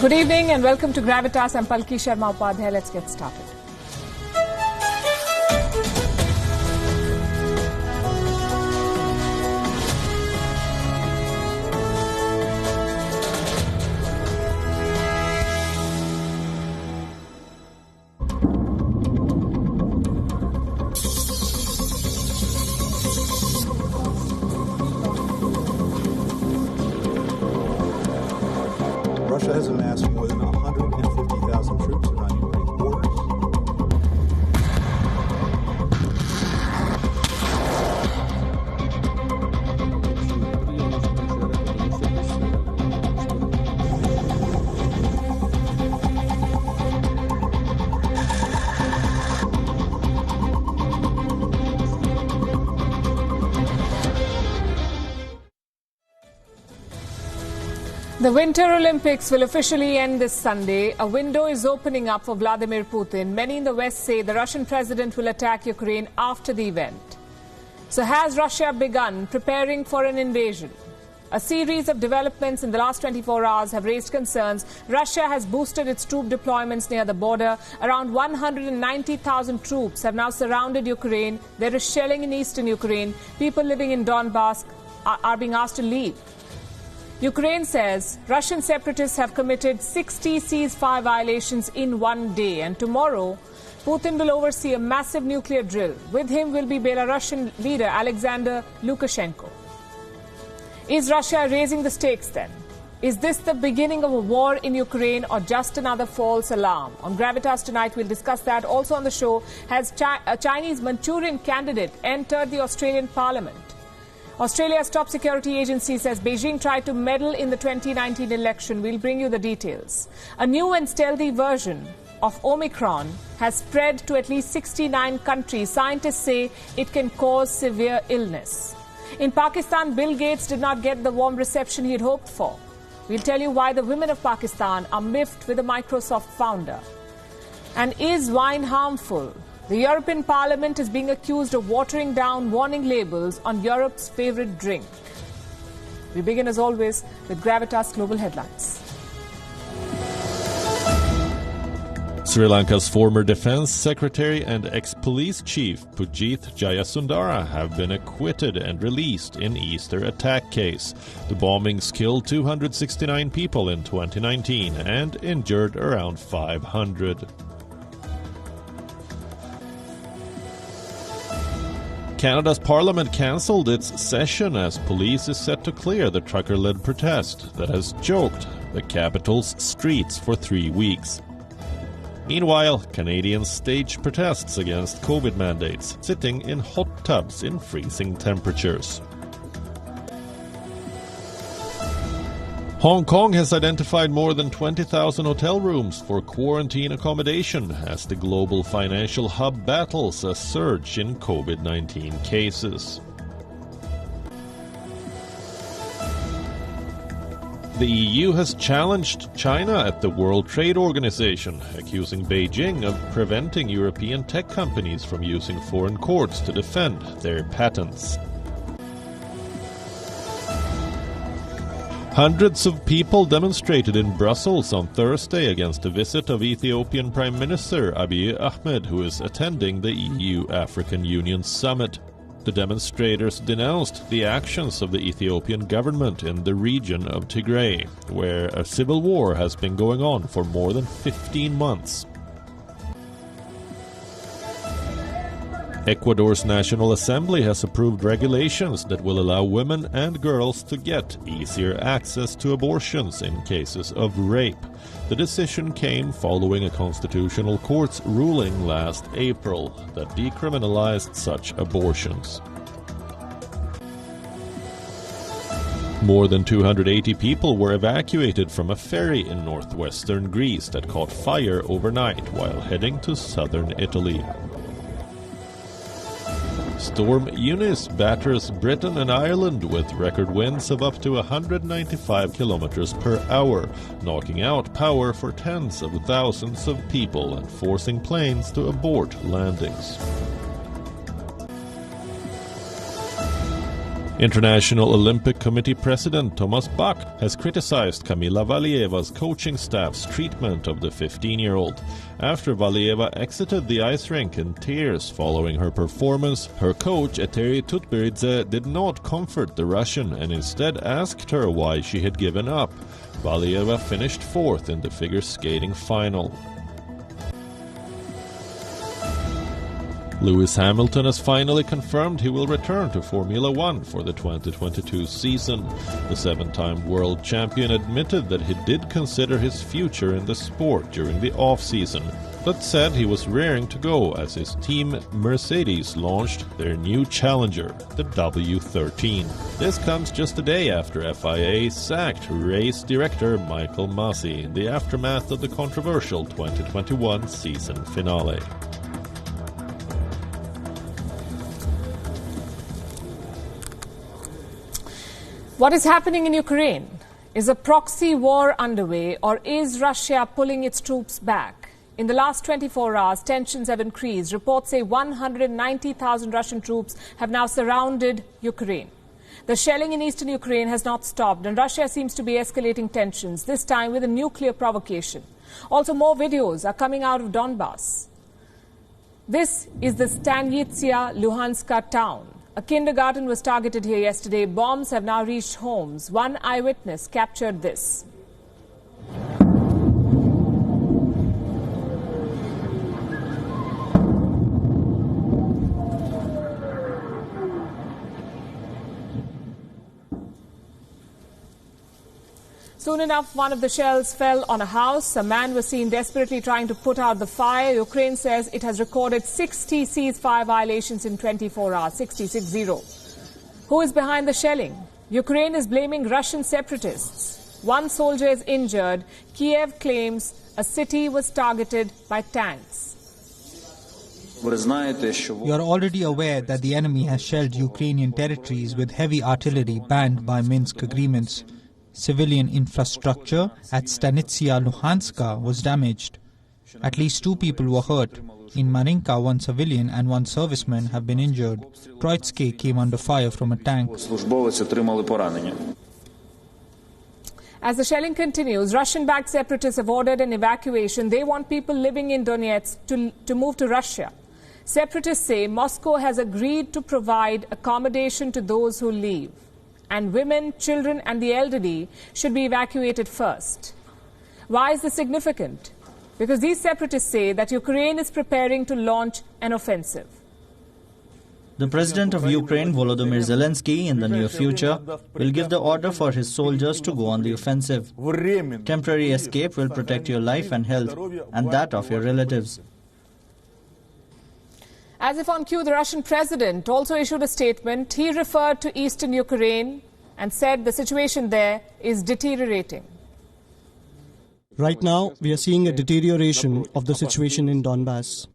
Good evening and welcome to Gravitas. I'm Palki Sharma Upadhyay. Let's get started. Russia has amassed more than 150,000 troops around Ukraine's borders. The Winter Olympics will officially end this Sunday. A window is opening up for Vladimir Putin. Many in the West say the Russian president will attack Ukraine after the event. So has Russia begun preparing for an invasion? A series of developments in the last 24 hours have raised concerns. Russia has boosted its troop deployments near the border. Around 190,000 troops have now surrounded Ukraine. There is shelling in eastern Ukraine. People living in Donbass are being asked to leave. Ukraine says Russian separatists have committed 60 ceasefire violations in one day, and tomorrow Putin will oversee a massive nuclear drill. With him will be Belarusian leader Alexander Lukashenko. Is Russia raising the stakes then? Is this the beginning of a war in Ukraine or just another false alarm? On Gravitas tonight we'll discuss that. Also on the show, has a Chinese Manchurian candidate entered the Australian Parliament? Australia's top security agency says Beijing tried to meddle in the 2019 election. We'll bring you the details. A new and stealthy version of Omicron has spread to at least 69 countries. Scientists say it can cause severe illness. In Pakistan, Bill Gates did not get the warm reception he'd hoped for. We'll tell you why the women of Pakistan are miffed with the Microsoft founder. And is wine harmful? The European Parliament is being accused of watering down warning labels on Europe's favourite drink. We begin as always with Gravitas Global Headlines. Sri Lanka's former defense secretary and ex-police chief Pujith Jayasundara have been acquitted and released in Easter attack case. The bombings killed 269 people in 2019 and injured around 500. Canada's parliament cancelled its session as police is set to clear the trucker-led protest that has choked the capital's streets for 3 weeks. Meanwhile, Canadians staged protests against COVID mandates, sitting in hot tubs in freezing temperatures. Hong Kong has identified more than 20,000 hotel rooms for quarantine accommodation as the global financial hub battles a surge in COVID-19 cases. The EU has challenged China at the World Trade Organization, accusing Beijing of preventing European tech companies from using foreign courts to defend their patents. Hundreds of people demonstrated in Brussels on Thursday against a visit of Ethiopian Prime Minister Abiy Ahmed, who is attending the EU-African Union summit. The demonstrators denounced the actions of the Ethiopian government in the region of Tigray, where a civil war has been going on for more than 15 months. Ecuador's National Assembly has approved regulations that will allow women and girls to get easier access to abortions in cases of rape. The decision came following a constitutional court's ruling last April that decriminalized such abortions. More than 280 people were evacuated from a ferry in northwestern Greece that caught fire overnight while heading to southern Italy. Storm Eunice batters Britain and Ireland with record winds of up to 195 kilometers per hour, knocking out power for tens of thousands of people and forcing planes to abort landings. International Olympic Committee President Thomas Bach has criticized Kamila Valieva's coaching staff's treatment of the 15-year-old. After Valieva exited the ice rink in tears following her performance, her coach Eteri Tutberidze did not comfort the Russian and instead asked her why she had given up. Valieva finished fourth in the figure skating final. Lewis Hamilton has finally confirmed he will return to Formula One for the 2022 season. The seven-time world champion admitted that he did consider his future in the sport during the off-season, but said he was raring to go as his team Mercedes launched their new challenger, the W13. This comes just a day after FIA sacked race director Michael Masi in the aftermath of the controversial 2021 season finale. What is happening in Ukraine? Is a proxy war underway, or is Russia pulling its troops back? In the last 24 hours, tensions have increased. Reports say 190,000 Russian troops have now surrounded Ukraine. The shelling in eastern Ukraine has not stopped, and Russia seems to be escalating tensions, this time with a nuclear provocation. Also, more videos are coming out of Donbass. This is the Stanitsia Luhanska town. A kindergarten was targeted here yesterday. Bombs have now reached homes. One eyewitness captured this. Soon enough, one of the shells fell on a house. A man was seen desperately trying to put out the fire. Ukraine says it has recorded 60 ceasefire violations in 24 hours, 60. Who is behind the shelling? Ukraine is blaming Russian separatists. One soldier is injured. Kiev claims a city was targeted by tanks. You are already aware that the enemy has shelled Ukrainian territories with heavy artillery banned by Minsk agreements. Civilian infrastructure at Stanitsia Luhanska was damaged. At least 2 people were hurt. In Marinka, 1 civilian and 1 serviceman have been injured. Troitsky came under fire from a tank. As the shelling continues, Russian-backed separatists have ordered an evacuation. They want people living in Donetsk to move to Russia. Separatists say Moscow has agreed to provide accommodation to those who leave, and women, children and the elderly should be evacuated first. Why is this significant? Because these separatists say that Ukraine is preparing to launch an offensive. The President of Ukraine, Volodymyr Zelensky, in the near future, will give the order for his soldiers to go on the offensive. Temporary escape will protect your life and health, and that of your relatives. As if on cue, the Russian president also issued a statement. He referred to eastern Ukraine and said the situation there is deteriorating. Right now, we are seeing a deterioration of the situation in Donbass.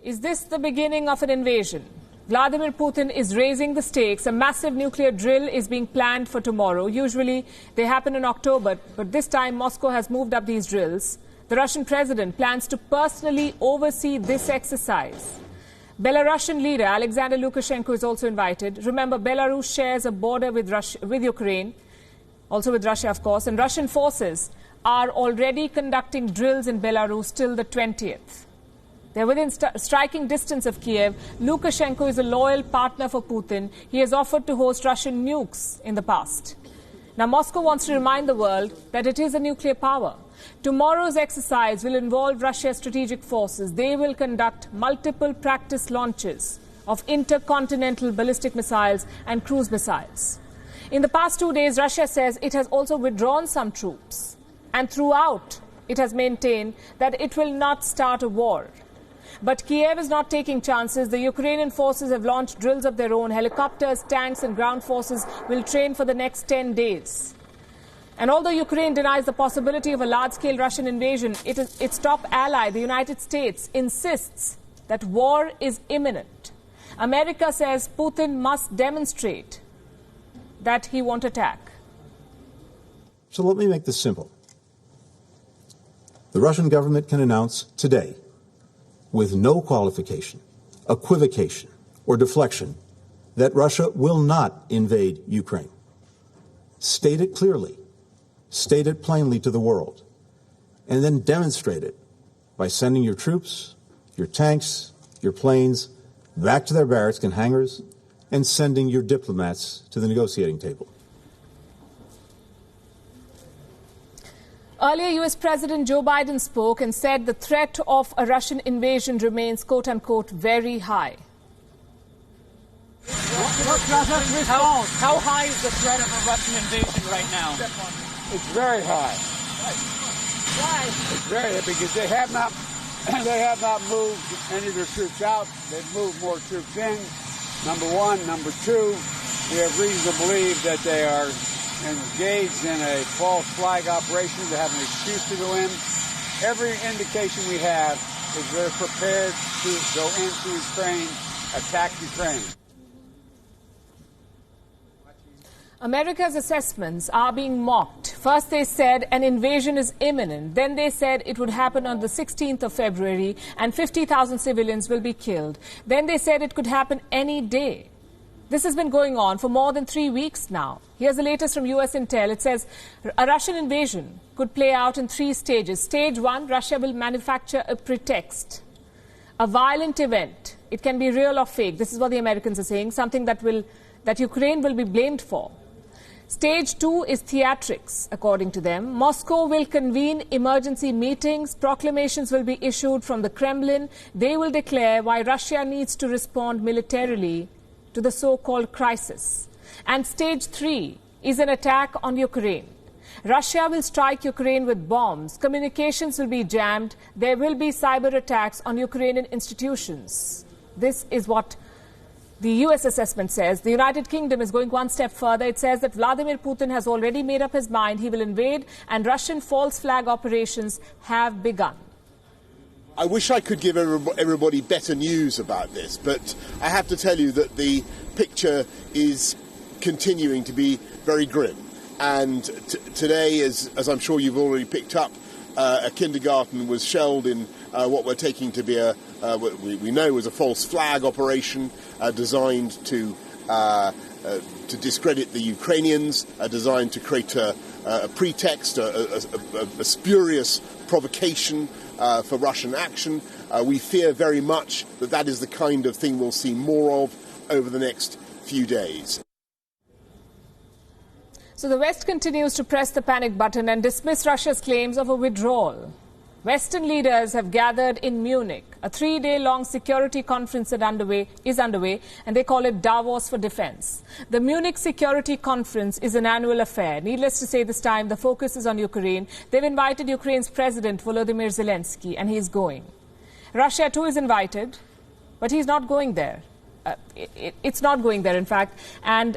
Is this the beginning of an invasion? Vladimir Putin is raising the stakes. A massive nuclear drill is being planned for tomorrow. Usually they happen in October, but this time Moscow has moved up these drills. The Russian president plans to personally oversee this exercise. Belarusian leader Alexander Lukashenko is also invited. Remember, Belarus shares a border with Ukraine, also with Russia, of course, and Russian forces are already conducting drills in Belarus till the 20th. They're within striking distance of Kiev. Lukashenko is a loyal partner for Putin. He has offered to host Russian nukes in the past. Now, Moscow wants to remind the world that it is a nuclear power. Tomorrow's exercise will involve Russia's strategic forces. They will conduct multiple practice launches of intercontinental ballistic missiles and cruise missiles. In the past 2 days, Russia says it has also withdrawn some troops. And throughout, it has maintained that it will not start a war. But Kiev is not taking chances. The Ukrainian forces have launched drills of their own. Helicopters, tanks and ground forces will train for the next 10 days. And although Ukraine denies the possibility of a large-scale Russian invasion, its top ally, the United States, insists that war is imminent. America says Putin must demonstrate that he won't attack. So let me make this simple. The Russian government can announce today, with no qualification, equivocation, or deflection, that Russia will not invade Ukraine. State it clearly, state it plainly to the world, and then demonstrate it by sending your troops, your tanks, your planes back to their barracks and hangars, and sending your diplomats to the negotiating table. Earlier, U.S. President Joe Biden spoke and said the threat of a Russian invasion remains, quote-unquote, very high. How high is the threat of a Russian invasion right now? It's very high. Why? It's very high because they have not moved any of their troops out. They've moved more troops in. Number one. Number two, we have reason to believe that they are engaged in a false flag operation. They have an excuse to go in. Every indication we have is they're prepared to go into Ukraine, attack Ukraine. America's assessments are being mocked. First they said an invasion is imminent. Then they said it would happen on the 16th of February and 50,000 civilians will be killed. Then they said it could happen any day. This has been going on for more than 3 weeks now. Here's the latest from US Intel. It says a Russian invasion could play out in 3 stages. Stage 1, Russia will manufacture a pretext, a violent event. It can be real or fake. This is what the Americans are saying, something that Ukraine will be blamed for. Stage 2 is theatrics, according to them. Moscow will convene emergency meetings. Proclamations will be issued from the Kremlin. They will declare why Russia needs to respond militarily to the so-called crisis. And stage 3 is an attack on Ukraine. Russia will strike Ukraine with bombs. Communications will be jammed. There will be cyber attacks on Ukrainian institutions. This is what the U.S. assessment says. The United Kingdom is going one step further. It says that Vladimir Putin has already made up his mind. He will invade, and Russian false flag operations have begun. I wish I could give everybody better news about this, but I have to tell you that the picture is continuing to be very grim. And today, as I'm sure you've already picked up, a kindergarten was shelled in what we're taking to be what we know was a false flag operation designed to discredit the Ukrainians, designed to create a pretext, a spurious provocation for Russian action. We fear very much that is the kind of thing we'll see more of over the next few days. So the West continues to press the panic button and dismiss Russia's claims of a withdrawal. Western leaders have gathered in Munich. A 3-day-long security conference is underway, and they call it Davos for Defense. The Munich Security Conference is an annual affair. Needless to say, this time the focus is on Ukraine. They've invited Ukraine's President Volodymyr Zelensky, and he's going. Russia, too, is invited, but he's not going there. It's not going there, in fact, and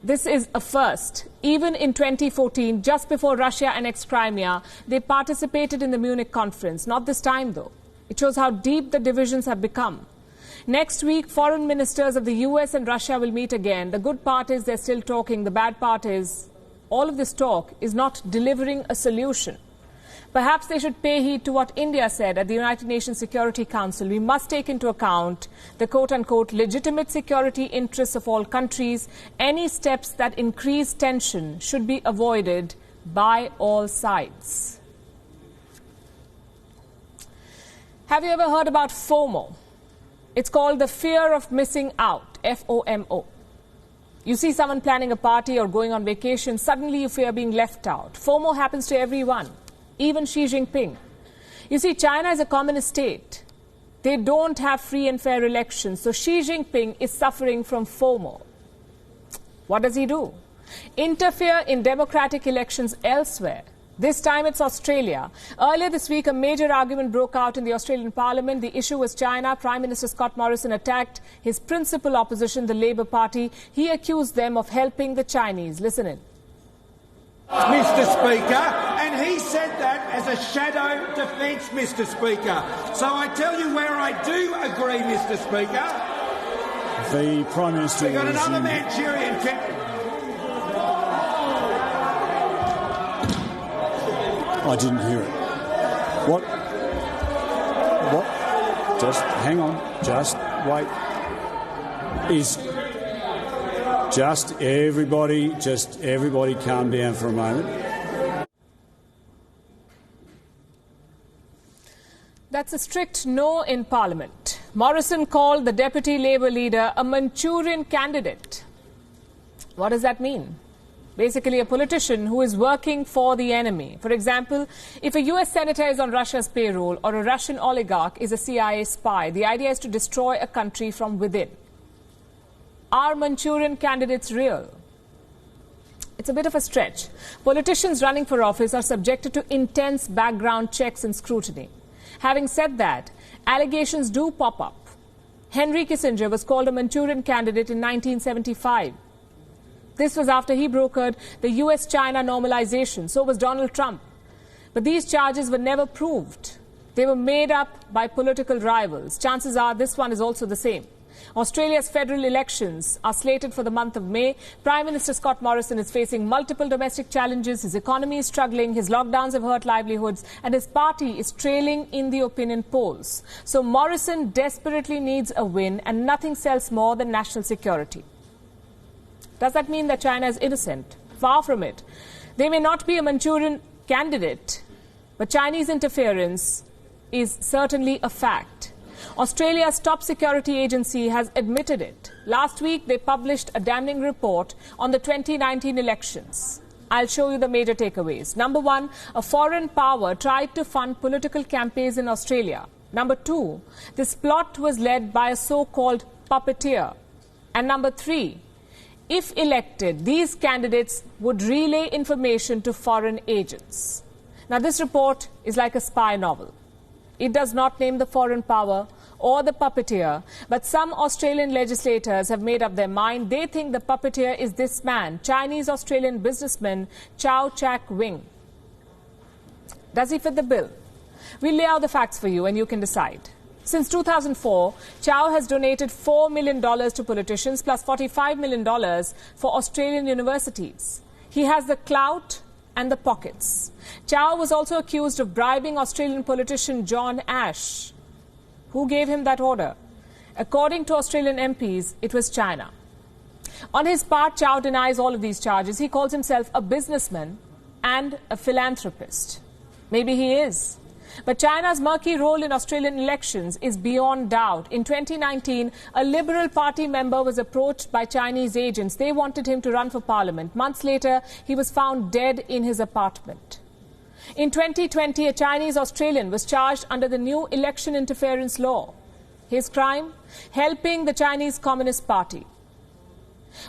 this is a first. Even in 2014, just before Russia annexed Crimea, they participated in the Munich conference. Not this time, though. It shows how deep the divisions have become. Next week, foreign ministers of the US and Russia will meet again. The good part is they're still talking. The bad part is all of this talk is not delivering a solution. Perhaps they should pay heed to what India said at the United Nations Security Council. We must take into account the quote-unquote legitimate security interests of all countries. Any steps that increase tension should be avoided by all sides. Have you ever heard about FOMO? It's called the fear of missing out, FOMO. You see someone planning a party or going on vacation, suddenly you fear being left out. FOMO happens to everyone. Even Xi Jinping. You see, China is a communist state. They don't have free and fair elections. So Xi Jinping is suffering from FOMO. What does he do? Interfere in democratic elections elsewhere. This time it's Australia. Earlier this week, a major argument broke out in the Australian Parliament. The issue was China. Prime Minister Scott Morrison attacked his principal opposition, the Labour Party. He accused them of helping the Chinese. Listen in. Mr. Speaker, and he said that as a shadow defence, Mr. Speaker. So I tell you where I do agree, Mr. Speaker. The Prime Minister... We've got another Manchurian... I didn't hear it. What? Just hang on. Just wait. Just everybody calm down for a moment. That's a strict no in Parliament. Morrison called the Deputy Labour leader a Manchurian candidate. What does that mean? Basically, a politician who is working for the enemy. For example, if a US senator is on Russia's payroll or a Russian oligarch is a CIA spy, the idea is to destroy a country from within. Are Manchurian candidates real? It's a bit of a stretch. Politicians running for office are subjected to intense background checks and scrutiny. Having said that, allegations do pop up. Henry Kissinger was called a Manchurian candidate in 1975. This was after he brokered the US-China normalization. So was Donald Trump. But these charges were never proved. They were made up by political rivals. Chances are this one is also the same. Australia's federal elections are slated for the month of May. Prime Minister Scott Morrison is facing multiple domestic challenges. His economy is struggling, his lockdowns have hurt livelihoods, and his party is trailing in the opinion polls. So Morrison desperately needs a win, and nothing sells more than national security. Does that mean that China is innocent? Far from it. They may not be a Manchurian candidate, but Chinese interference is certainly a fact. Australia's top security agency has admitted it. Last week, they published a damning report on the 2019 elections. I'll show you the major takeaways. Number one, a foreign power tried to fund political campaigns in Australia. Number two, this plot was led by a so-called puppeteer. And number three, if elected, these candidates would relay information to foreign agents. Now, this report is like a spy novel. It does not name the foreign power or the puppeteer, but some Australian legislators have made up their mind. They think the puppeteer is this man, Chinese-Australian businessman Chow Chak Wing. Does he fit the bill? We'll lay out the facts for you and you can decide. Since 2004, Chow has donated $4 million to politicians plus $45 million for Australian universities. He has the clout and the pockets. Chow was also accused of bribing Australian politician John Ash. Who gave him that order? According to Australian MPs, it was China. On his part, Chow denies all of these charges. He calls himself a businessman and a philanthropist. Maybe he is. But China's murky role in Australian elections is beyond doubt. In 2019, a Liberal Party member was approached by Chinese agents. They wanted him to run for parliament. Months later, he was found dead in his apartment. In 2020, a Chinese Australian was charged under the new election interference law. His crime? Helping the Chinese Communist Party.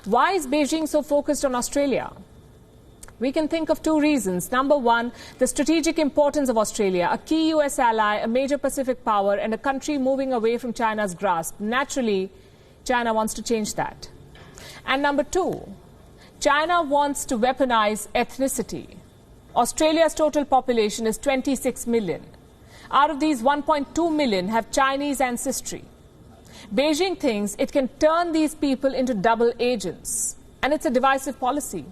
Why is Beijing so focused on Australia? We can think of two reasons. Number one, the strategic importance of Australia, a key US ally, a major Pacific power, and a country moving away from China's grasp. Naturally, China wants to change that. And number two, China wants to weaponize ethnicity. Australia's total population is 26 million. Out of these, 1.2 million have Chinese ancestry. Beijing thinks it can turn these people into double agents, and it's a divisive policy.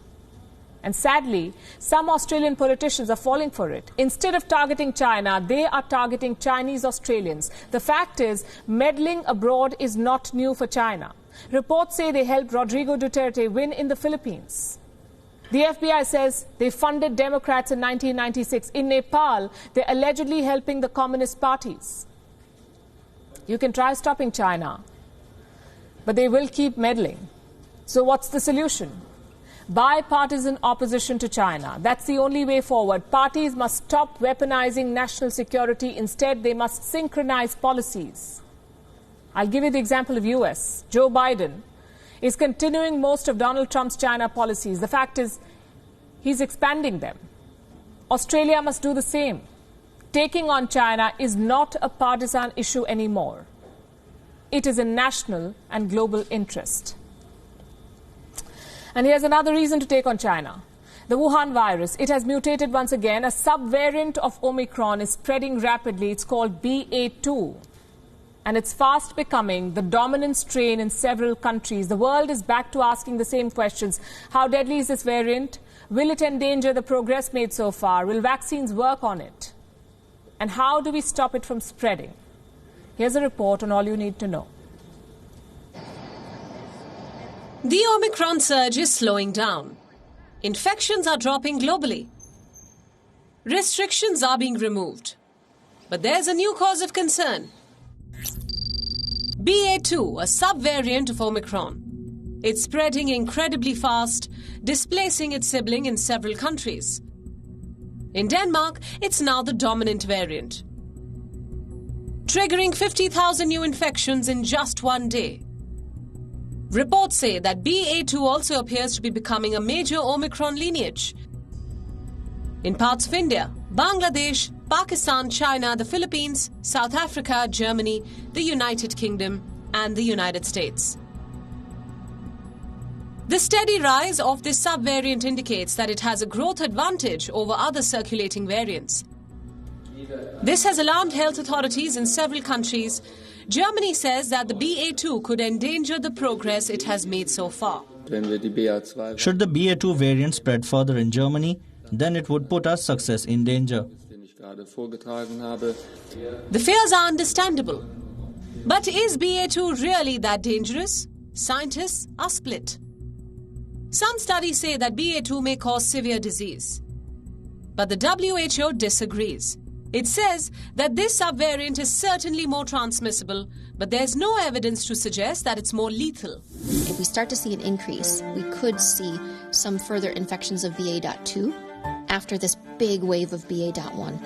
And sadly, some Australian politicians are falling for it. Instead of targeting China, they are targeting Chinese Australians. The fact is, meddling abroad is not new for China. Reports say they helped Rodrigo Duterte win in the Philippines. The FBI says they funded Democrats in 1996. In Nepal, they're allegedly helping the communist parties. You can try stopping China, but they will keep meddling. So what's the solution? Bipartisan opposition to China. That's the only way forward. Parties must stop weaponizing national security. Instead, they must synchronize policies. I'll give you the example of US. Joe Biden is continuing most of Donald Trump's China policies. The fact is, he's expanding them. Australia must do the same. Taking on China is not a partisan issue anymore. It is a national and global interest. And here's another reason to take on China. The Wuhan virus, it has mutated once again. A subvariant of Omicron is spreading rapidly. It's called BA2. And it's fast becoming the dominant strain in several countries. The world is back to asking the same questions. How deadly is this variant? Will it endanger the progress made so far? Will vaccines work on it? And how do we stop it from spreading? Here's a report on all you need to know. The Omicron surge is slowing down. Infections are dropping globally. Restrictions are being removed. But there's a new cause of concern. BA2, a subvariant of Omicron. It's spreading incredibly fast, displacing its sibling in several countries. In Denmark, it's now the dominant variant, triggering 50,000 new infections in just one day. Reports say that BA2 also appears to be becoming a major Omicron lineage. In parts of India, Bangladesh, Pakistan, China, the Philippines, South Africa, Germany, the United Kingdom, and the United States. The steady rise of this subvariant indicates that it has a growth advantage over other circulating variants. This has alarmed health authorities in several countries. Germany says that the BA2 could endanger the progress it has made so far. Should the BA2 variant spread further in Germany, then it would put our success in danger. The fears are understandable. But is BA2 really that dangerous? Scientists are split. Some studies say that BA2 may cause severe disease. But the WHO disagrees. It says that this subvariant is certainly more transmissible, but there's no evidence to suggest that it's more lethal. If we start to see an increase, we could see some further infections of BA.2 after this big wave of BA.1.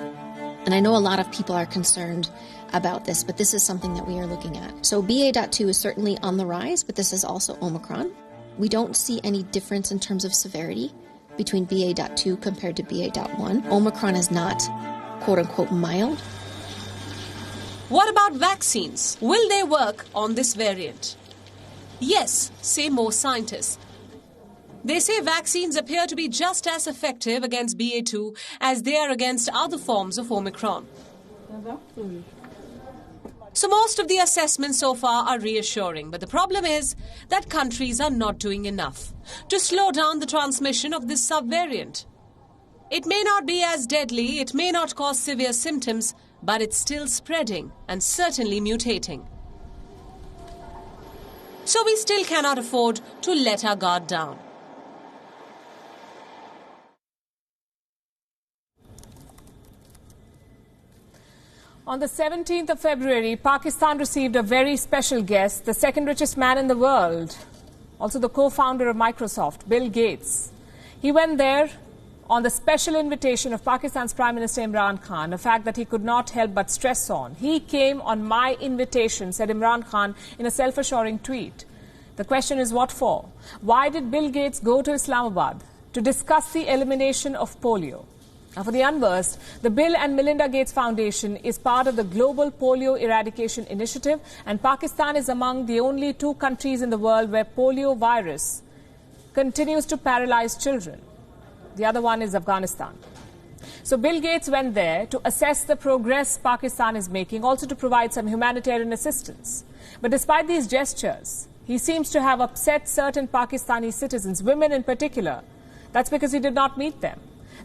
And I know a lot of people are concerned about this, but this is something that we are looking at. So BA.2 is certainly on the rise, but this is also Omicron. We don't see any difference in terms of severity between BA.2 compared to BA.1. Omicron is not quote-unquote mild. What about vaccines? Will they work on this variant? Yes, say more scientists. They say vaccines appear to be just as effective against BA2 as they are against other forms of Omicron. So most of the assessments so far are reassuring, but the problem is that countries are not doing enough to slow down the transmission of this subvariant. It may not be as deadly, it may not cause severe symptoms, but it's still spreading and certainly mutating. So we still cannot afford to let our guard down. On the 17th of February, Pakistan received a very special guest, the second richest man in the world, also the co-founder of Microsoft, Bill Gates. He went there on the special invitation of Pakistan's Prime Minister Imran Khan, a fact that he could not help but stress on. He came on my invitation, said Imran Khan in a self-assuring tweet. The question is, what for? Why did Bill Gates go to Islamabad? To discuss the elimination of polio. Now, for the unversed, the Bill and Melinda Gates Foundation is part of the Global Polio Eradication Initiative, and Pakistan is among the only 2 countries in the world where polio virus continues to paralyze children. The other one is Afghanistan. So Bill Gates went there to assess the progress Pakistan is making, also to provide some humanitarian assistance. But despite these gestures, he seems to have upset certain Pakistani citizens, women in particular. That's because he did not meet them.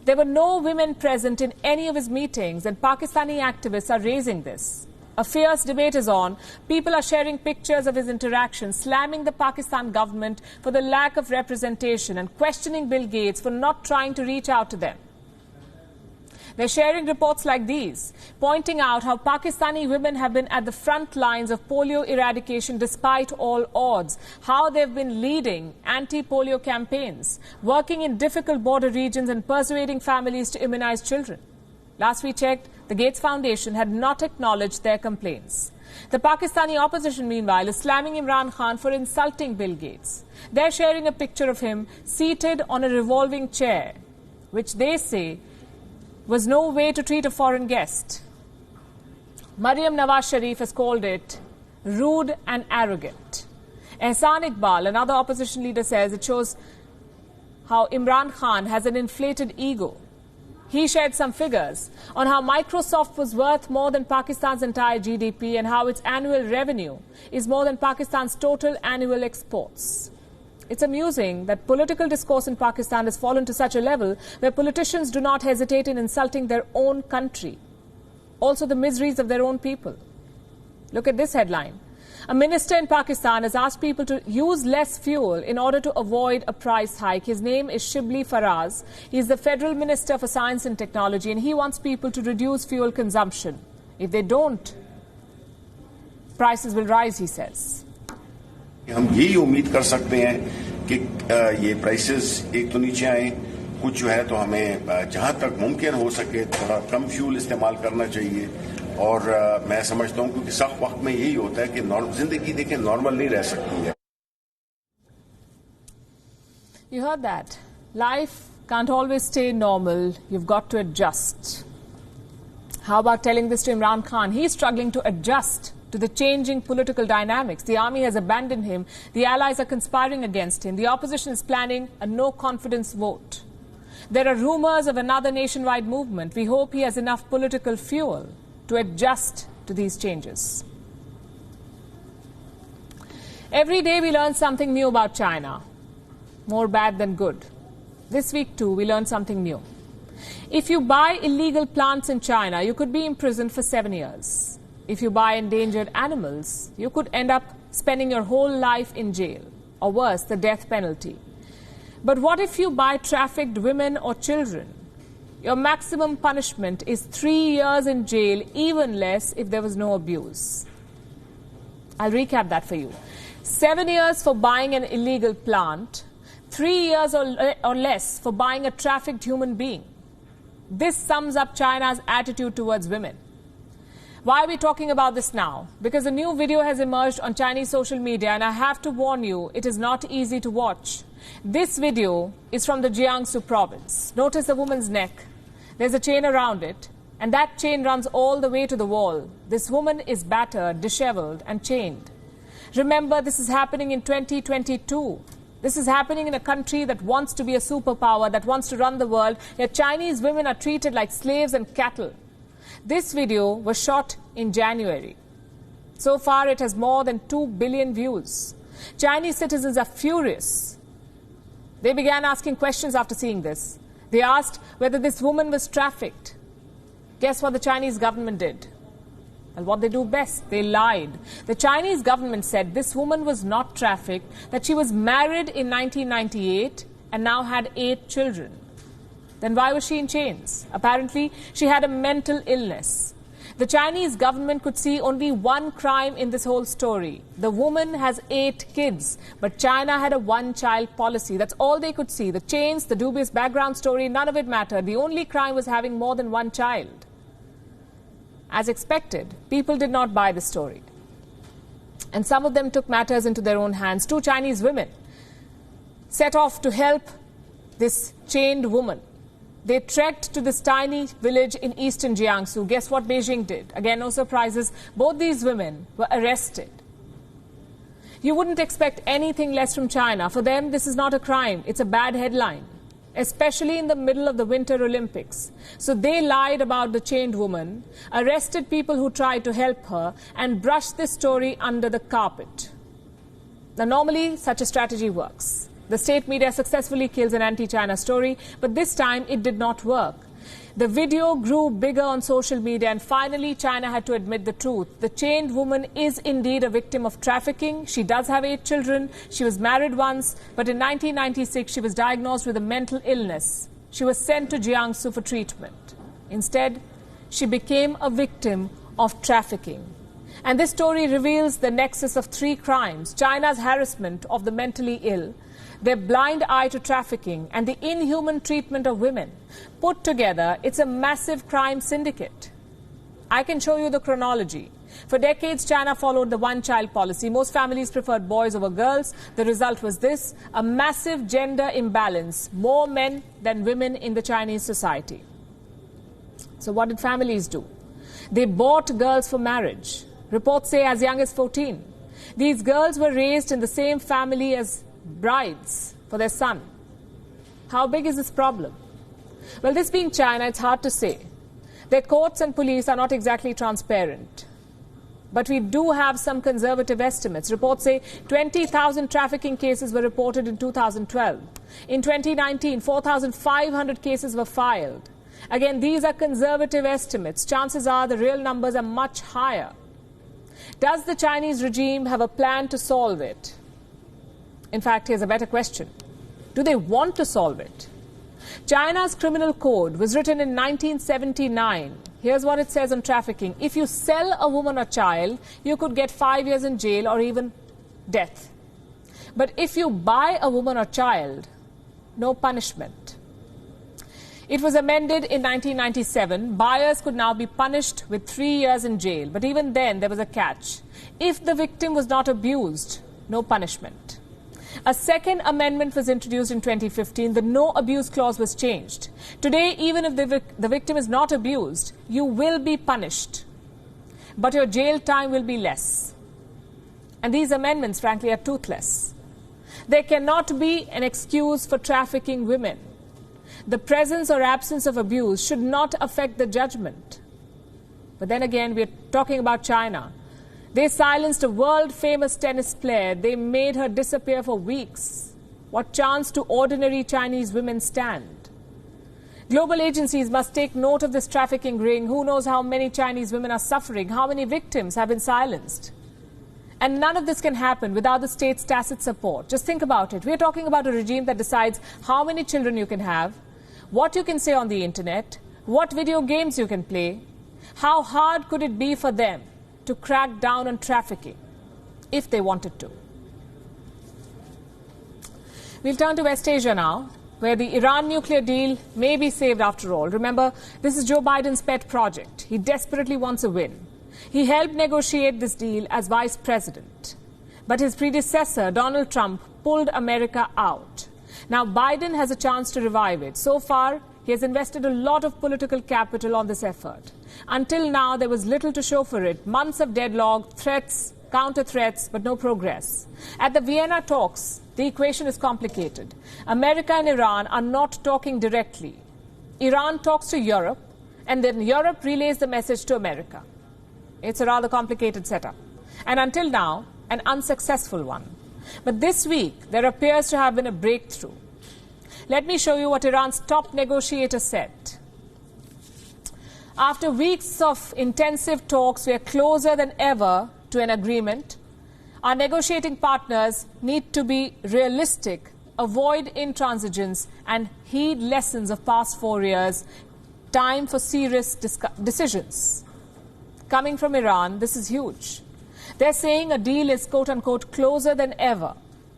There were no women present in any of his meetings, and Pakistani activists are raising this. A fierce debate is on. People are sharing pictures of his interactions, slamming the Pakistan government for the lack of representation and questioning Bill Gates for not trying to reach out to them. They're sharing reports like these, pointing out how Pakistani women have been at the front lines of polio eradication despite all odds, how they've been leading anti-polio campaigns, working in difficult border regions and persuading families to immunize children. Last we checked, the Gates Foundation had not acknowledged their complaints. The Pakistani opposition, meanwhile, is slamming Imran Khan for insulting Bill Gates. They're sharing a picture of him seated on a revolving chair, which they say was no way to treat a foreign guest. Maryam Nawaz Sharif has called it rude and arrogant. Ehsan Iqbal, another opposition leader, says it shows how Imran Khan has an inflated ego. He shared some figures on how Microsoft was worth more than Pakistan's entire GDP and how its annual revenue is more than Pakistan's total annual exports. It's amusing that political discourse in Pakistan has fallen to such a level where politicians do not hesitate in insulting their own country, also the miseries of their own people. Look at this headline. A minister in Pakistan has asked people to use less fuel in order to avoid a price hike. His name is Shibli Faraz. He is the Federal Minister for Science and Technology, and he wants people to reduce fuel consumption. If they don't, prices will rise, he says. हम यही उम्मीद कर सकते हैं कि ये prices एक तो नीचे आए, कुछ जो है तो हमें जहां तक मुमकिन हो सके थोड़ा कम फ्यूल इस्तेमाल करना चाहिए और मैं समझता हूं क्योंकि सख्त वक्त में यही होता है कि जिंदगी देखिए नॉर्मल नहीं रह सकती है. You heard that. Life can't always stay normal. You've got to adjust. How about telling this to Imran Khan? He's struggling to adjust to the changing political dynamics. The army has abandoned him. The allies are conspiring against him. The opposition is planning a no-confidence vote. There are rumors of another nationwide movement. We hope he has enough political fuel to adjust to these changes. Every day we learn something new about China. More bad than good. This week too, we learned something new. If you buy illegal plants in China, you could be imprisoned for 7 years. If you buy endangered animals, you could end up spending your whole life in jail, or worse, the death penalty. But what if you buy trafficked women or children? Your maximum punishment is 3 years in jail, even less if there was no abuse. I'll recap that for you. 7 years for buying an illegal plant, 3 years or less for buying a trafficked human being. This sums up China's attitude towards women. Why are we talking about this now? Because a new video has emerged on Chinese social media, and I have to warn you, it is not easy to watch. This video is from the Jiangsu province. Notice the woman's neck. There's a chain around it, and that chain runs all the way to the wall. This woman is battered, disheveled, and chained. Remember, this is happening in 2022. This is happening in a country that wants to be a superpower, that wants to run the world, yet Chinese women are treated like slaves and cattle. This video was shot in January. So far, it has more than 2 billion views. Chinese citizens are furious. They began asking questions after seeing this. They asked whether this woman was trafficked. Guess what the Chinese government did? Well, what they do best, they lied. The Chinese government said this woman was not trafficked, that she was married in 1998 and now had 8 children. Then why was she in chains? Apparently, she had a mental illness. The Chinese government could see only one crime in this whole story. The woman has 8 kids, but China had a one-child policy. That's all they could see. The chains, the dubious background story, none of it mattered. The only crime was having more than one child. As expected, people did not buy the story. And some of them took matters into their own hands. 2 Chinese women set off to help this chained woman. They trekked to this tiny village in eastern Jiangsu. Guess what Beijing did? Again, no surprises. Both these women were arrested. You wouldn't expect anything less from China. For them, this is not a crime. It's a bad headline, especially in the middle of the Winter Olympics. So they lied about the chained woman, arrested people who tried to help her, and brushed this story under the carpet. Now, normally, such a strategy works. The state media successfully kills an anti-China story, but this time it did not work. The video grew bigger on social media, and finally China had to admit the truth. The chained woman is indeed a victim of trafficking. She does have 8 children. She was married once, but in 1996 she was diagnosed with a mental illness. She was sent to Jiangsu for treatment. Instead, she became a victim of trafficking. And this story reveals the nexus of 3 crimes: China's harassment of the mentally ill, their blind eye to trafficking, and the inhuman treatment of women. Put together, it's a massive crime syndicate. I can show you the chronology. For decades, China followed the one-child policy. Most families preferred boys over girls. The result was this: a massive gender imbalance, more men than women in the Chinese society. So what did families do? They bought girls for marriage. Reports say as young as 14. These girls were raised in the same family as brides for their son. How big is this problem? Well, this being China, it's hard to say. Their courts and police are not exactly transparent. But we do have some conservative estimates. Reports say 20,000 trafficking cases were reported in 2012. In 2019, 4,500 cases were filed. Again, these are conservative estimates. Chances are the real numbers are much higher. Does the Chinese regime have a plan to solve it? In fact, here's a better question. Do they want to solve it? China's criminal code was written in 1979. Here's what it says on trafficking. If you sell a woman or child, you could get 5 years in jail or even death. But if you buy a woman or child, no punishment. It was amended in 1997. Buyers could now be punished with 3 years in jail. But even then, there was a catch. If the victim was not abused, no punishment. A second amendment was introduced in 2015. The no abuse clause was changed. Today, even if the victim is not abused, you will be punished. But your jail time will be less. And these amendments, frankly, are toothless. There cannot be an excuse for trafficking women. The presence or absence of abuse should not affect the judgment. But then again, we're talking about China. They silenced a world-famous tennis player. They made her disappear for weeks. What chance do ordinary Chinese women stand? Global agencies must take note of this trafficking ring. Who knows how many Chinese women are suffering? How many victims have been silenced? And none of this can happen without the state's tacit support. Just think about it. We're talking about a regime that decides how many children you can have, what you can say on the internet, what video games you can play. How hard could it be for them to crack down on trafficking if they wanted to? We'll turn to West Asia now, where the Iran nuclear deal may be saved after all. Remember, this is Joe Biden's pet project. He desperately wants a win. He helped negotiate this deal as vice president. But his predecessor, Donald Trump, pulled America out. Now Biden has a chance to revive it. So far, he has invested a lot of political capital on this effort. Until now, there was little to show for it. Months of deadlock, threats, counter-threats, but no progress. At the Vienna talks, the equation is complicated. America and Iran are not talking directly. Iran talks to Europe, and then Europe relays the message to America. It's a rather complicated setup. And until now, an unsuccessful one. But this week, there appears to have been a breakthrough. Let me show you what Iran's top negotiator said. After weeks of intensive talks, we are closer than ever to an agreement. Our negotiating partners need to be realistic, avoid intransigence, and heed lessons of past 4 years. Time for serious decisions. Coming from Iran, this is huge. They're saying a deal is, quote-unquote, closer than ever.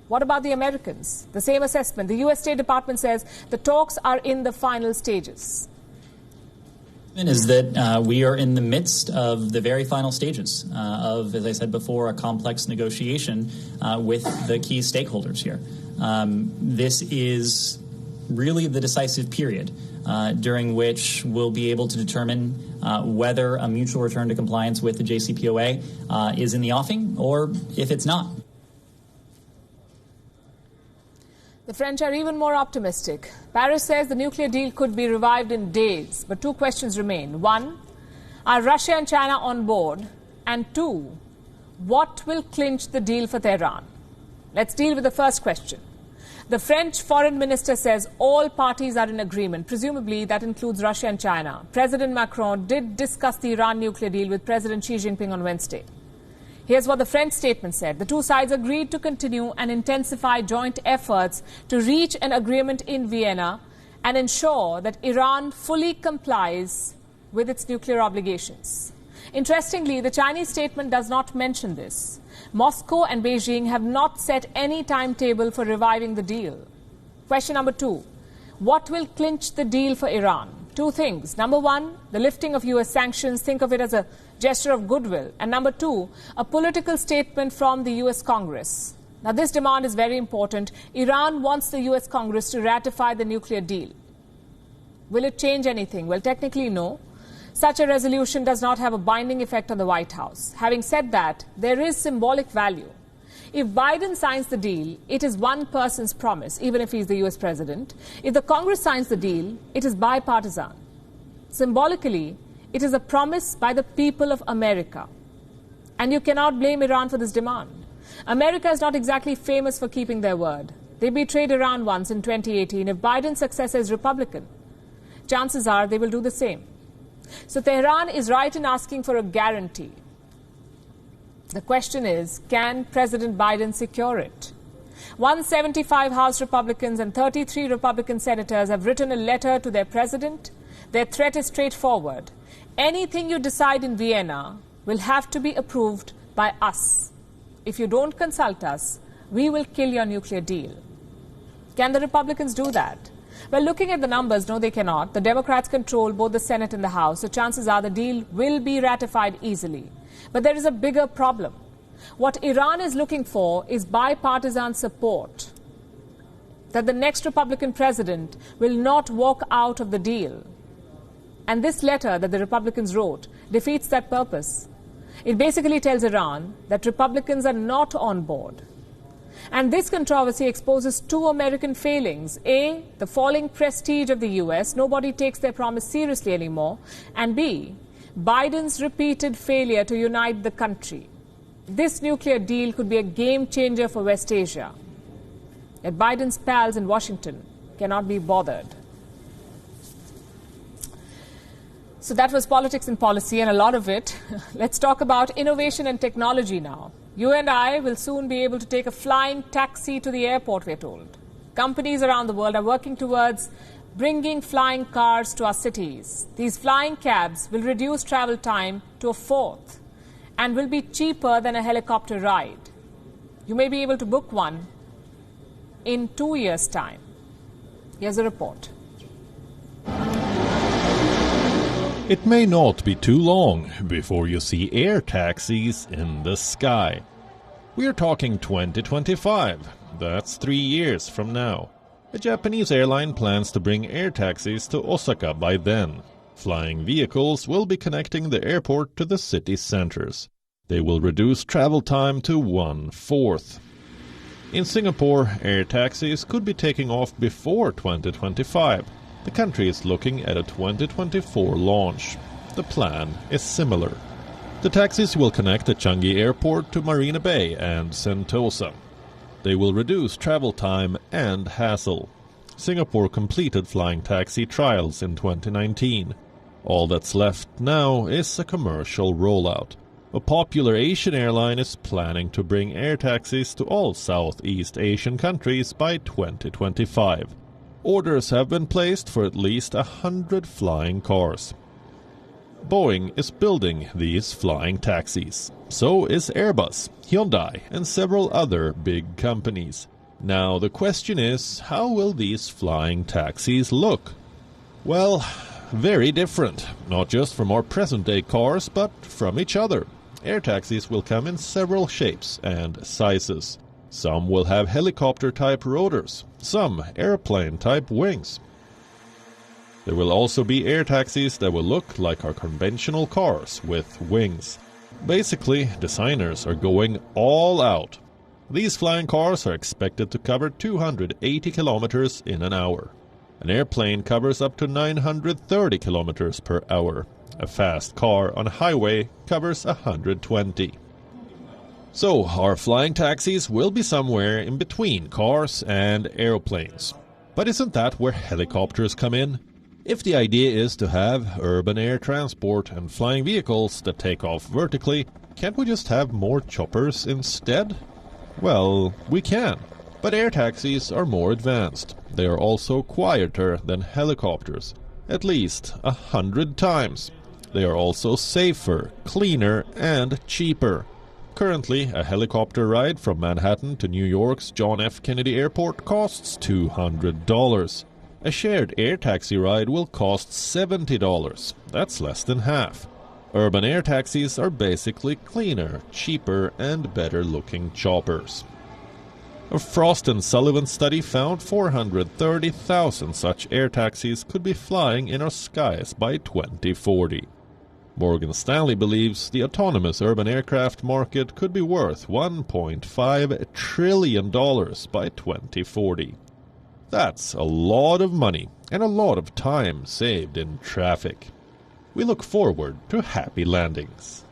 What about the Americans? The same assessment. The U.S. State Department says the talks are in the final stages. Is that we are in the midst of the very final stages of, as I said before, a complex negotiation with the key stakeholders here. This is really the decisive period during which we'll be able to determine whether a mutual return to compliance with the JCPOA is in the offing or if it's not. The French are even more optimistic. Paris says the nuclear deal could be revived in days, but two questions remain. One, are Russia and China on board? And two, what will clinch the deal for Tehran? Let's deal with the first question. The French foreign minister says all parties are in agreement. Presumably, that includes Russia and China. President Macron did discuss the Iran nuclear deal with President Xi Jinping on Wednesday. Here's what the French statement said. The two sides agreed to continue and intensify joint efforts to reach an agreement in Vienna and ensure that Iran fully complies with its nuclear obligations. Interestingly, the Chinese statement does not mention this. Moscow and Beijing have not set any timetable for reviving the deal. Question number two, what will clinch the deal for Iran? Two things. Number one, the lifting of U.S. sanctions. Think of it as a gesture of goodwill. And number two, a political statement from the U.S. Congress. Now, this demand is very important. Iran wants the U.S. Congress to ratify the nuclear deal. Will it change anything? Well, technically, no. Such a resolution does not have a binding effect on the White House. Having said that, there is symbolic value. If Biden signs the deal, it is one person's promise, even if he's the U.S. president. If the Congress signs the deal, it is bipartisan. Symbolically, it is a promise by the people of America. And you cannot blame Iran for this demand. America is not exactly famous for keeping their word. They betrayed Iran once in 2018. If Biden's successor is Republican, chances are they will do the same. So Tehran is right in asking for a guarantee. The question is, can President Biden secure it? 175 House Republicans and 33 Republican senators have written a letter to their president. Their threat is straightforward. Anything you decide in Vienna will have to be approved by us. If you don't consult us, we will kill your nuclear deal. Can the Republicans do that? Well, looking at the numbers, no, they cannot. The Democrats control both the Senate and the House, so chances are the deal will be ratified easily. But there is a bigger problem. What Iran is looking for is bipartisan support, that the next Republican president will not walk out of the deal. And this letter that the Republicans wrote defeats that purpose. It basically tells Iran that Republicans are not on board. And this controversy exposes two American failings. A, the falling prestige of the US. Nobody takes their promise seriously anymore. And B, Biden's repeated failure to unite the country. This nuclear deal could be a game changer for West Asia. Yet Biden's pals in Washington cannot be bothered. So that was politics and policy, and a lot of it. Let's talk about innovation and technology now. You and I will soon be able to take a flying taxi to the airport, we're told. Companies around the world are working towards bringing flying cars to our cities. These flying cabs will reduce travel time to a fourth and will be cheaper than a helicopter ride. You may be able to book one in 2 years' time. Here's a report. It may not be too long before you see air taxis in the sky. We are talking 2025. That's 3 years from now. A Japanese airline plans to bring air taxis to Osaka by then. Flying vehicles will be connecting the airport to the city centers. They will reduce travel time to 1/4. In Singapore, air taxis could be taking off before 2025. The country is looking at a 2024 launch. The plan is similar. The taxis will connect the Changi Airport to Marina Bay and Sentosa. They will reduce travel time and hassle. Singapore completed flying taxi trials in 2019. All that's left now is a commercial rollout. A popular Asian airline is planning to bring air taxis to all Southeast Asian countries by 2025. Orders have been placed for at least 100 flying cars. Boeing is building these flying taxis. So is Airbus, Hyundai, and several other big companies. Now the question is, how will these flying taxis look? Well, very different, not just from our present-day cars, but from each other. Air taxis will come in several shapes and sizes. Some will have helicopter-type rotors, some airplane-type wings. There will also be air taxis that will look like our conventional cars with wings. Basically, designers are going all out. These flying cars are expected to cover 280 kilometers in an hour. An airplane covers up to 930 kilometers per hour. A fast car on a highway covers 120. So, our flying taxis will be somewhere in between cars and airplanes. But isn't that where helicopters come in? If the idea is to have urban air transport and flying vehicles that take off vertically, can't we just have more choppers instead? Well, we can. But air taxis are more advanced. They are also quieter than helicopters, at least 100 times. They are also safer, cleaner, and cheaper. Currently, a helicopter ride from Manhattan to New York's John F. Kennedy Airport costs $200. A shared air taxi ride will cost $70. That's less than half. Urban air taxis are basically cleaner, cheaper, and better-looking choppers. A Frost & Sullivan study found 430,000 such air taxis could be flying in our skies by 2040. Morgan Stanley believes the autonomous urban aircraft market could be worth $1.5 trillion by 2040. That's a lot of money and a lot of time saved in traffic. We look forward to happy landings.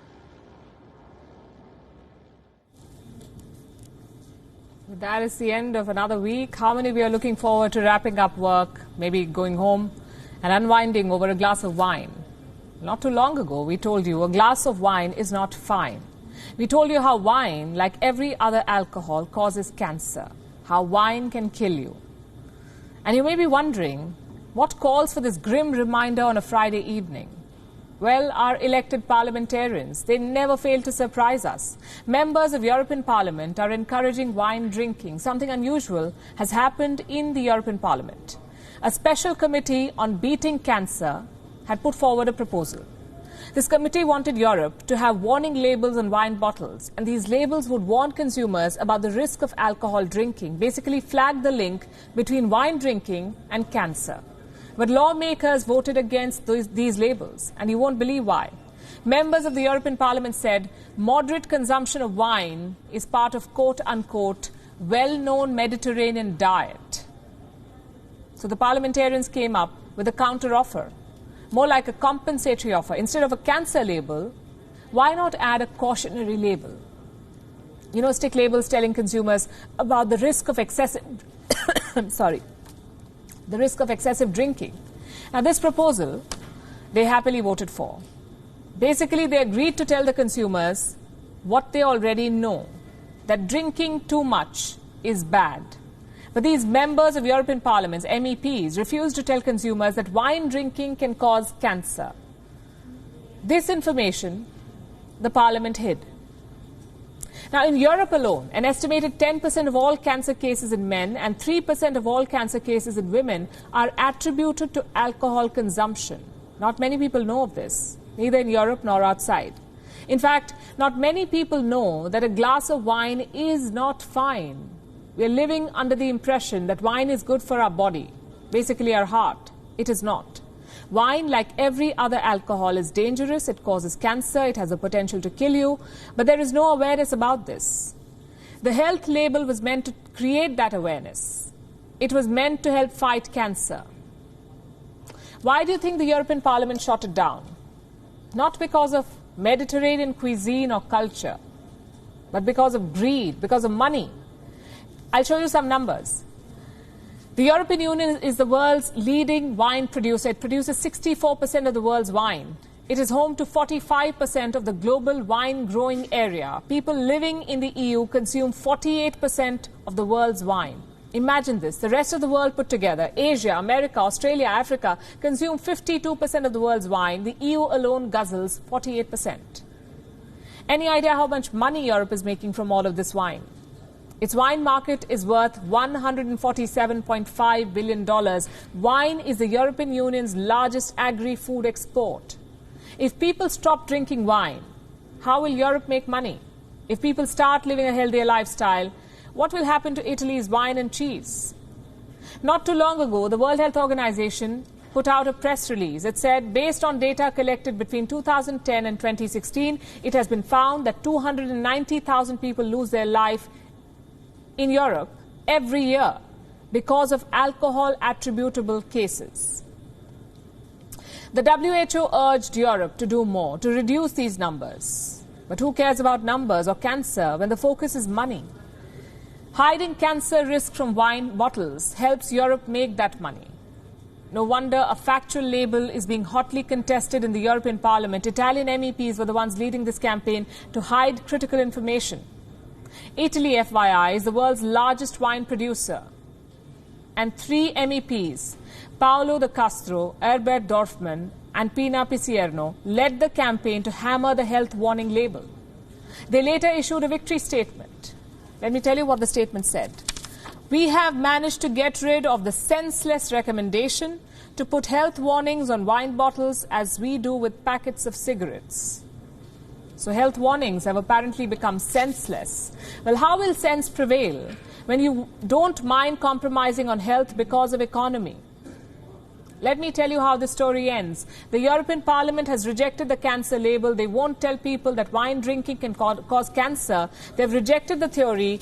That is the end of another week. How many of you are looking forward to wrapping up work, maybe going home and unwinding over a glass of wine? Not too long ago, we told you a glass of wine is not fine. We told you how wine, like every other alcohol, causes cancer, how wine can kill you. And you may be wondering, what calls for this grim reminder on a Friday evening? Well, our elected parliamentarians, they never fail to surprise us. Members of European Parliament are encouraging wine drinking. Something unusual has happened in the European Parliament. A special committee on beating cancer had put forward a proposal. This committee wanted Europe to have warning labels on wine bottles, and these labels would warn consumers about the risk of alcohol drinking, basically flag the link between wine drinking and cancer. But lawmakers voted against these labels, and you won't believe why. Members of the European Parliament said moderate consumption of wine is part of quote-unquote well-known Mediterranean diet. So the parliamentarians came up with a counter-offer, more like a compensatory offer. Instead of a cancer label, why not add a cautionary label? You know, stick labels telling consumers about the risk of excessive the risk of excessive drinking. Now, this proposal, they happily voted for. Basically, they agreed to tell the consumers what they already know, that drinking too much is bad. But these members of European Parliament, MEPs, refused to tell consumers that wine drinking can cause cancer. This information, the Parliament hid. Now, in Europe alone, an estimated 10% of all cancer cases in men and 3% of all cancer cases in women are attributed to alcohol consumption. Not many people know of this, neither in Europe nor outside. In fact, not many people know that a glass of wine is not fine. We are living under the impression that wine is good for our body, basically our heart. It is not. Wine, like every other alcohol, is dangerous. It causes cancer. It has the potential to kill you. But there is no awareness about this. The health label was meant to create that awareness. It was meant to help fight cancer. Why do you think the European Parliament shot it down? Not because of Mediterranean cuisine or culture, but because of greed, because of money. I'll show you some numbers. The European Union is the world's leading wine producer. It produces 64% of the world's wine. It is home to 45% of the global wine growing area. People living in the EU consume 48% of the world's wine. Imagine this. The rest of the world put together, Asia, America, Australia, Africa, consume 52% of the world's wine. The EU alone guzzles 48%. Any idea how much money Europe is making from all of this wine? Its wine market is worth $147.5 billion. Wine is the European Union's largest agri-food export. If people stop drinking wine, how will Europe make money? If people start living a healthier lifestyle, what will happen to Italy's wine and cheese? Not too long ago, the World Health Organization put out a press release. It said, based on data collected between 2010 and 2016, it has been found that 290,000 people lose their life in Europe every year because of alcohol attributable cases. The WHO urged Europe to do more to reduce these numbers. But who cares about numbers or cancer when the focus is money? Hiding cancer risk from wine bottles helps Europe make that money. No wonder a factual label is being hotly contested in the European Parliament. Italian MEPs were the ones leading this campaign to hide critical information. Italy, FYI, is the world's largest wine producer. And 3 MEPs, Paolo De Castro, Herbert Dorfmann and Pina Piscierno, led the campaign to hammer the health warning label. They later issued a victory statement. Let me tell you what the statement said. We have managed to get rid of the senseless recommendation to put health warnings on wine bottles as we do with packets of cigarettes. So health warnings have apparently become senseless. Well, how will sense prevail when you don't mind compromising on health because of economy? Let me tell you how the story ends. The European Parliament has rejected the cancer label. They won't tell people that wine drinking can cause cancer. They've rejected the theory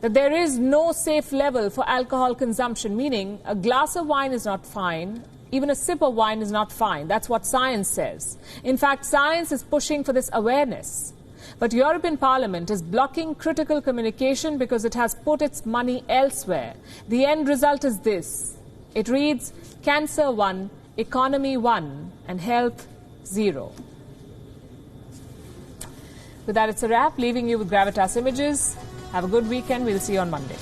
that there is no safe level for alcohol consumption, meaning a glass of wine is not fine. Even a sip of wine is not fine. That's what science says. In fact, science is pushing for this awareness. But European Parliament is blocking critical communication because it has put its money elsewhere. The end result is this. It reads, cancer 1, economy 1, and health 0. With that, it's a wrap, leaving you with Gravitas Images. Have a good weekend. We'll see you on Monday.